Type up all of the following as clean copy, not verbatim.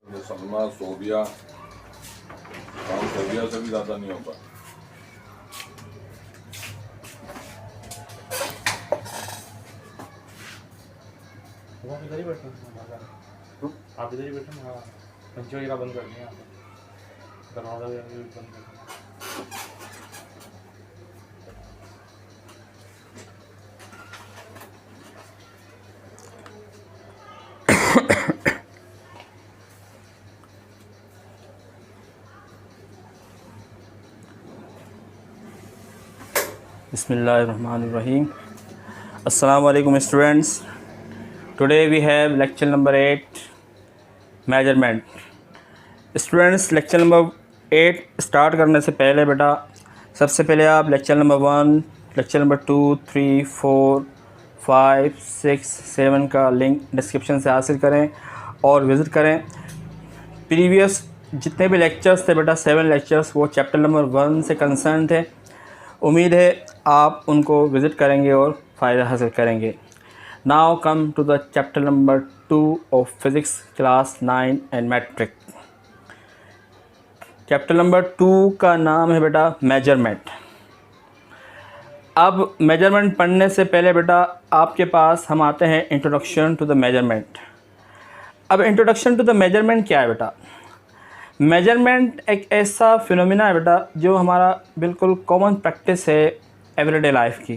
सलमा सोबिया काम सोबिया से भी ज़्यादा नहीं होता। आप इधर ही बैठे हैं, आप इधर ही बैठे हैं। हाँ, पंचे वगैरह बंद करनी है, दरवाज़ा वगैरह भी बंद करना है। Bismillahirrahmanirrahim. Assalamu alaikum students. Today we have lecture number 8, measurement. Students, lecture number 8 start करने से पहले बेटा सबसे पहले आप लेक्चर नंबर 1, लेक्चर नंबर 2, 3, 4, 5, 6, 7 का लिंक डिस्क्रिप्शन से हासिल करें और विज़िट करें। प्रीवियस जितने भी लेक्चर्स थे बेटा 7 लेक्चर्स वो चैप्टर नंबर 1 से कंसर्न थे। उम्मीद है आप उनको विज़िट करेंगे और फ़ायदा हासिल करेंगे। Now come to the chapter number 2 of physics class 9 and matric. Chapter number 2 का नाम है बेटा मेजरमेंट। अब मेजरमेंट पढ़ने से पहले बेटा आपके पास हम आते हैं इंट्रोडक्शन टू द मेजरमेंट। अब इंट्रोडक्शन टू द मेजरमेंट क्या है बेटा? मेजरमेंट एक ऐसा फिनोमिना है बेटा जो हमारा बिल्कुल कॉमन प्रैक्टिस है एवरीडे लाइफ की।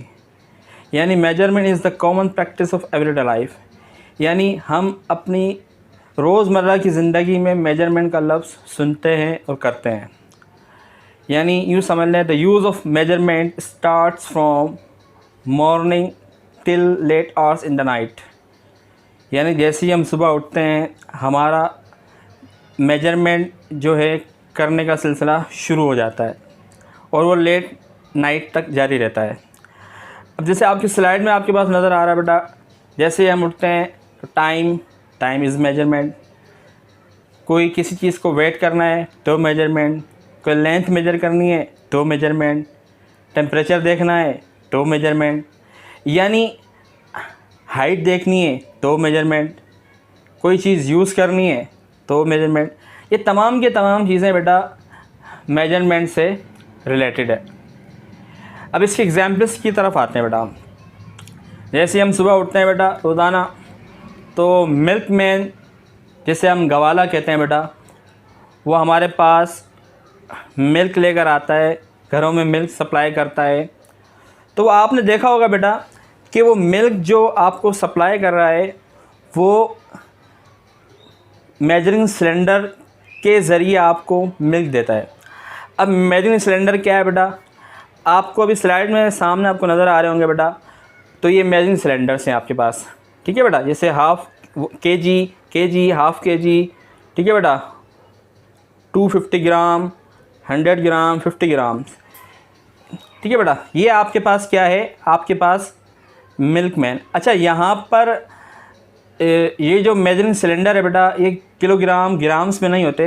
यानी measurement is the common practice of everyday life. यानी हम अपनी रोज़मर्रा की ज़िंदगी में मेजरमेंट का लफ्ज़ सुनते हैं और करते हैं। यानी यूँ समझ लें the use of measurement starts from morning till late hours in the night. यानी जैसे ही हम सुबह उठते हैं हमारा मेजरमेंट जो है करने का सिलसिला शुरू हो जाता है और वो लेट नाइट तक जारी रहता है। अब जैसे आपकी स्लाइड में आपके पास नज़र आ रहा है बेटा, जैसे ही हम उठते हैं तो टाइम इज़ मेजरमेंट। कोई किसी चीज़ को वेट करना है तो मेजरमेंट, कोई लेंथ मेजर करनी है तो मेजरमेंट, टेम्परेचर देखना है तो मेजरमेंट, यानी हाइट देखनी है तो मेजरमेंट, कोई चीज़ यूज़ करनी है तो मेजरमेंट। ये तमाम के तमाम चीज़ें बेटा मेजरमेंट से रिलेटेड है। अब इसके एग्जाम्पल्स की तरफ आते हैं बेटा। जैसे हम सुबह उठते हैं बेटा रोज़ाना तो मिल्कमैन, जिसे हम गवाला कहते हैं बेटा, वो हमारे पास मिल्क लेकर आता है, घरों में मिल्क सप्लाई करता है। तो आपने देखा होगा बेटा कि वो मिल्क जो आपको सप्लाई कर रहा है वो मेजरिंग सिलेंडर के ज़रिए आपको मिल्क देता है। अब मेजरिंग सिलेंडर क्या है बेटा? आपको अभी स्लाइड में सामने आपको नज़र आ रहे होंगे बेटा। तो ये मेजरिंग सिलेंडर्स हैं आपके पास, ठीक है बेटा। जैसे हाफ़ केजी, हाफ़ केजी, ठीक है बेटा, 250 ग्राम, 100 ग्राम, 50 ग्राम, ठीक है बेटा। ये आपके पास क्या है? आपके पास मिल्कमैन। अच्छा, यहाँ पर ये जो मेजरिंग सिलेंडर है बेटा ये किलोग्राम ग्राम्स में नहीं होते,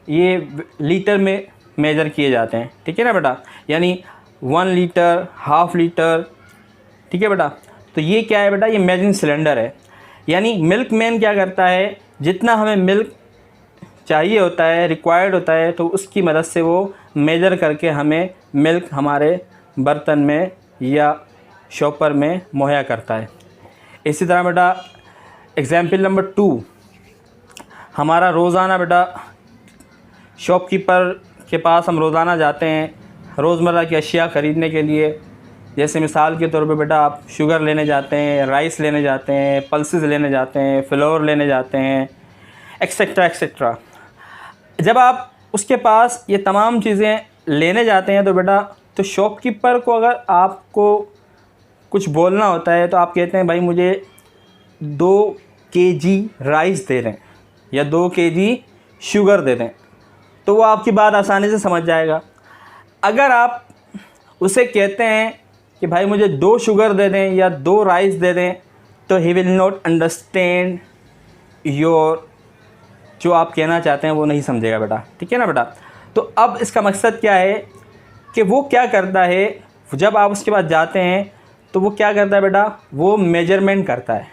ये लीटर में मेज़र किए जाते हैं, ठीक है ना बेटा। यानी 1 लीटर, हाफ़ लीटर, ठीक है बेटा। तो ये क्या है बेटा? ये मेजरिंग सिलेंडर है। यानी मिल्कमैन क्या करता है, जितना हमें मिल्क चाहिए होता है, रिक्वायर्ड होता है, तो उसकी मदद से वो मेज़र करके हमें मिल्क हमारे बर्तन में या शॉपर में मुहैया करता है। इसी तरह बेटा एग्ज़ाम्पल नंबर 2, हमारा रोज़ाना बेटा शॉपकीपर के पास हम रोज़ाना जाते हैं रोज़मर्रा की अशिया ख़रीदने के लिए। जैसे मिसाल के तौर पे बेटा आप शुगर लेने जाते हैं, राइस लेने जाते हैं, पल्सेस लेने जाते हैं, फ्लोर लेने जाते हैं, एक्सेट्रा एक्सेट्रा। जब आप उसके पास ये तमाम चीज़ें लेने जाते हैं तो बेटा तो शॉपकीपर को अगर आपको कुछ बोलना होता है तो आप कहते हैं भाई मुझे 2 केजी राइस दे दें या 2 केजी शुगर दे दें, तो वो आपकी बात आसानी से समझ जाएगा। अगर आप उसे कहते हैं कि भाई मुझे 2 शुगर दे दें या 2 राइस दे दें तो he will not understand your, जो आप कहना चाहते हैं वो नहीं समझेगा बेटा, ठीक है ना बेटा। तो अब इसका मकसद क्या है कि वो क्या करता है, जब आप उसके पास जाते हैं तो वो क्या करता है बेटा, वो मेजरमेंट करता है।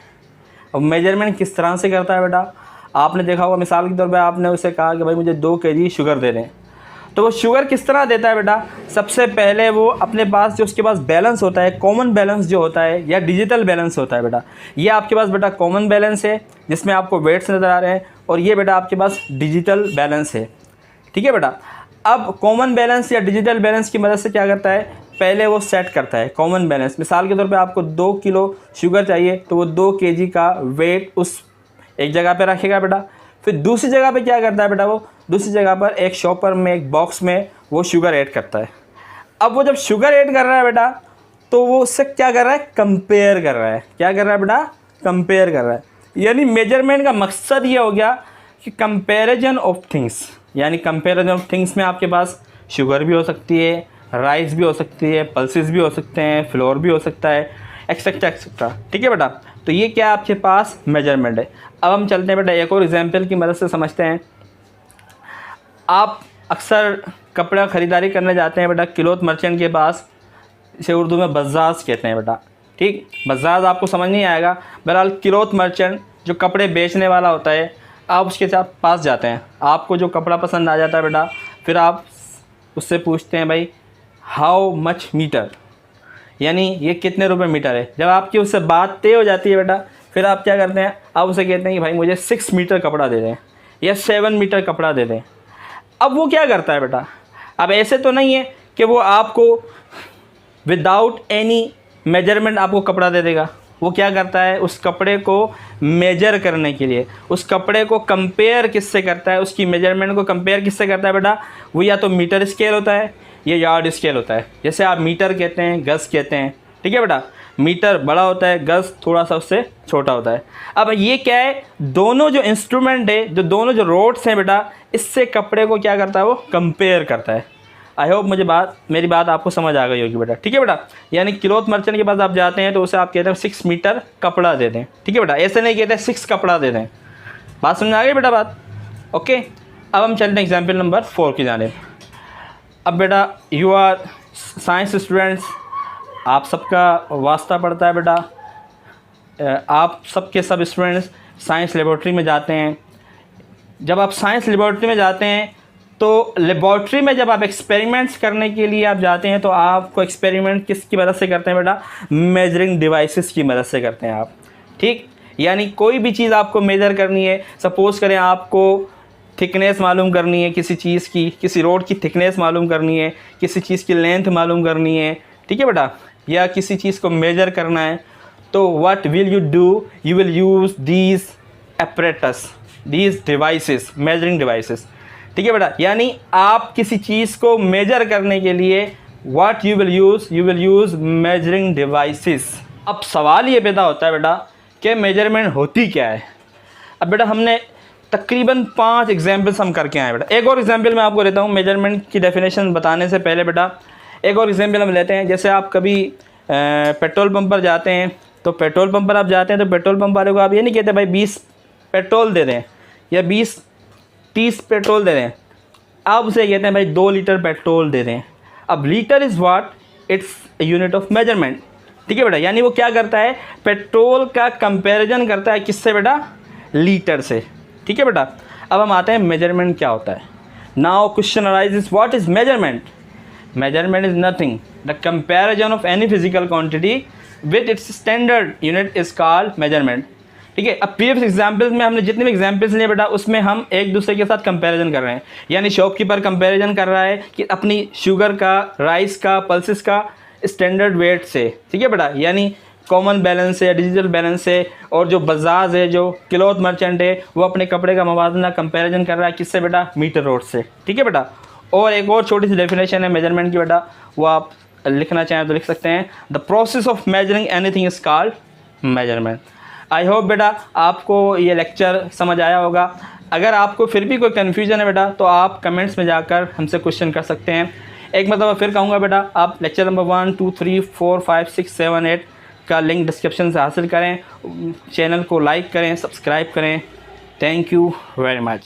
अब मेजरमेंट किस तरह से करता है बेटा? आपने देखा होगा, मिसाल के तौर पे आपने उसे कहा कि भाई मुझे 2 kg शुगर दे दें, तो वो शुगर किस तरह देता है बेटा, सबसे पहले वो अपने पास जो उसके पास बैलेंस होता है, कॉमन बैलेंस जो होता है या डिजिटल बैलेंस होता है बेटा, ये आपके पास बेटा कॉमन बैलेंस है जिसमें आपको वेट्स नज़र आ रहे हैं, और ये बेटा आपके पास डिजिटल बैलेंस है। ठीक है बेटा, अब कॉमन बैलेंस या डिजिटल बैलेंस की मदद से क्या करता है, पहले वो सेट करता है कॉमन बैलेंस। मिसाल के तौर पे आपको 2 किलो शुगर चाहिए, तो वो 2 kg का वेट उस एक जगह पे रखेगा बेटा। फिर दूसरी जगह पे क्या करता है बेटा, वो दूसरी जगह पर एक शॉपर में, एक बॉक्स में वो शुगर ऐड करता है। अब वो जब शुगर ऐड कर रहा है बेटा, तो वो उससे क्या कर रहा है, कंपेयर कर रहा है। क्या कर रहा है बेटा, कंपेयर कर रहा है। यानी मेजरमेंट का मकसद ये हो गया कि कंपेरिजन ऑफ थिंग्स, यानी कंपेरिजन ऑफ थिंग्स में आपके पास शुगर भी हो सकती है, राइस भी हो सकती है, पल्सेस भी हो सकते हैं, फ्लोर भी हो सकता है, एक्सेट्रा एक्सेट्रा। ठीक है बेटा, तो ये क्या आपके पास मेजरमेंट है। अब हम चलते हैं बेटा एक और एग्जांपल की मदद से समझते हैं। आप अक्सर कपड़ा ख़रीदारी करने जाते हैं बेटा क्लॉथ मर्चेंट के पास, इसे उर्दू में बज़ाज़ कहते हैं बेटा। ठीक, बज़ाज़ आपको समझ नहीं आएगा, बहरहाल क्लॉथ मर्चेंट जो कपड़े बेचने वाला होता है, आप उसके पास जाते हैं, आपको जो कपड़ा पसंद आ जाता है बेटा, फिर आप उससे पूछते हैं भाई हाउ मच मीटर, यानी ये कितने रुपए मीटर है। जब आपकी उससे बात तय हो जाती है बेटा, फिर आप क्या करते हैं, आप उसे कहते हैं कि भाई मुझे 6 मीटर कपड़ा दे दें या 7 मीटर कपड़ा दे दें। अब वो क्या करता है बेटा, अब ऐसे तो नहीं है कि वो आपको विदाउट एनी मेजरमेंट आपको कपड़ा दे देगा। वो क्या करता है, उस कपड़े को मेजर करने के लिए, उस कपड़े को कंपेयर किससे करता है, उसकी मेजरमेंट को कंपेयर किससे करता है बेटा, वो या तो मीटर स्केल होता है या यार्ड स्केल होता है। जैसे आप मीटर कहते हैं, गज कहते हैं। ठीक है बेटा, मीटर बड़ा होता है, गज थोड़ा सा उससे छोटा होता है। अब ये क्या है, दोनों जो इंस्ट्रूमेंट है, जो दोनों जो रोड्स हैं बेटा, इससे कपड़े को क्या करता है, वो कंपेयर करता है। आई होप मेरी बात आपको समझ आ गई होगी बेटा। ठीक है बेटा, यानी क्लॉथ मर्चेंट के पास आप जाते हैं तो उसे आप कहते हैं 6 मीटर कपड़ा दे दें। ठीक है बेटा, ऐसे नहीं कहते 6 कपड़ा दे दें। बात समझ आ गई बेटा बात, ओके। अब हम चलते हैं एग्जाम्पल नंबर 4 की जानिब। अब बेटा यू आर साइंस स्टूडेंट्स, आप सबका वास्ता पड़ता है बेटा, आप सबके सब स्टूडेंट्स साइंस लेबॉर्ट्री में जाते हैं। जब आप साइंस लेबॉर्ट्री में जाते हैं तो लेबॉर्ट्री में जब आप एक्सपेरिमेंट्स करने के लिए आप जाते हैं, तो आपको एक्सपेरिमेंट किसकी मदद से करते हैं बेटा, मेजरिंग डिवाइसेस की मदद से करते हैं आप। ठीक, यानी कोई भी चीज़ आपको मेजर करनी है, सपोज़ करें आपको थिकनेस मालूम करनी है किसी चीज़ की, किसी रोड की थिकनेस मालूम करनी है, किसी चीज़ की लेंथ मालूम करनी है। ठीक है बेटा, या किसी चीज़ को मेजर करना है, तो what will you do, you will use these apparatus, these devices, measuring devices. ठीक है बेटा, यानी आप किसी चीज़ को मेजर करने के लिए what you will use measuring devices. अब सवाल ये पैदा होता है बेटा कि मेजरमेंट होती क्या है। अब बेटा हमने तकरीबन 5 एग्जाम्पल्स हम करके आए बेटा। एक और एग्जाम्पल मैं आपको देता हूँ मेजरमेंट की डेफिनेशन बताने से पहले बेटा। एक और एग्जाम्पल हम लेते हैं, जैसे आप कभी पेट्रोल पंप पर जाते हैं, तो पेट्रोल पंप पर आप जाते हैं तो पेट्रोल पंप वाले को आप ये नहीं कहते भाई 20 पेट्रोल दे दें या 20-30 पेट्रोल दे दें, आप उसे कहते हैं भाई 2 लीटर पेट्रोल दे दें। अब litre is what, its unit of measurement. ठीक है बेटा, यानी वो क्या करता है, पेट्रोल का कंपैरिजन करता है किससे बेटा, लीटर से। ठीक है बेटा, अब हम आते हैं मेजरमेंट क्या होता है। Now question arises, what is measurement. Measurement is nothing the comparison of any physical quantity with its standard unit is called measurement. ठीक है, अब प्रीवियस एग्जाम्पल्स में हमने जितने भी एग्जाम्पल्स लिए बेटा, उसमें हम एक दूसरे के साथ कंपैरिजन कर रहे हैं। यानी शॉपकीपर कंपैरिजन कर रहा है कि अपनी शुगर का, राइस का, पल्सेस का स्टैंडर्ड वेट से। ठीक है बेटा, यानी कॉमन बैलेंस है, डिजिटल बैलेंस है, और जो बजाज है, जो क्लॉथ मर्चेंट है, वो अपने कपड़े का मवाजना कंपैरिजन कर रहा है किससे बेटा, मीटर रोड से। ठीक है बेटा, और एक और छोटी सी डेफिनेशन है मेजरमेंट की बेटा, वो आप लिखना चाहें तो लिख सकते हैं, the process of measuring anything is called measurement. I hope बेटा आपको ये लेक्चर समझ आया होगा। अगर आपको फिर भी कोई कन्फ्यूजन है बेटा, तो आप कमेंट्स में जाकर हमसे क्वेश्चन कर सकते हैं। एक मतलब फिर कहूँगा बेटा, आप लेक्चर नंबर 1, 2, 3, 4, 5, 6, 7, 8 का लिंक डिस्क्रिप्शन से हासिल करें। चैनल को लाइक करें, सब्सक्राइब करें। Thank you very much.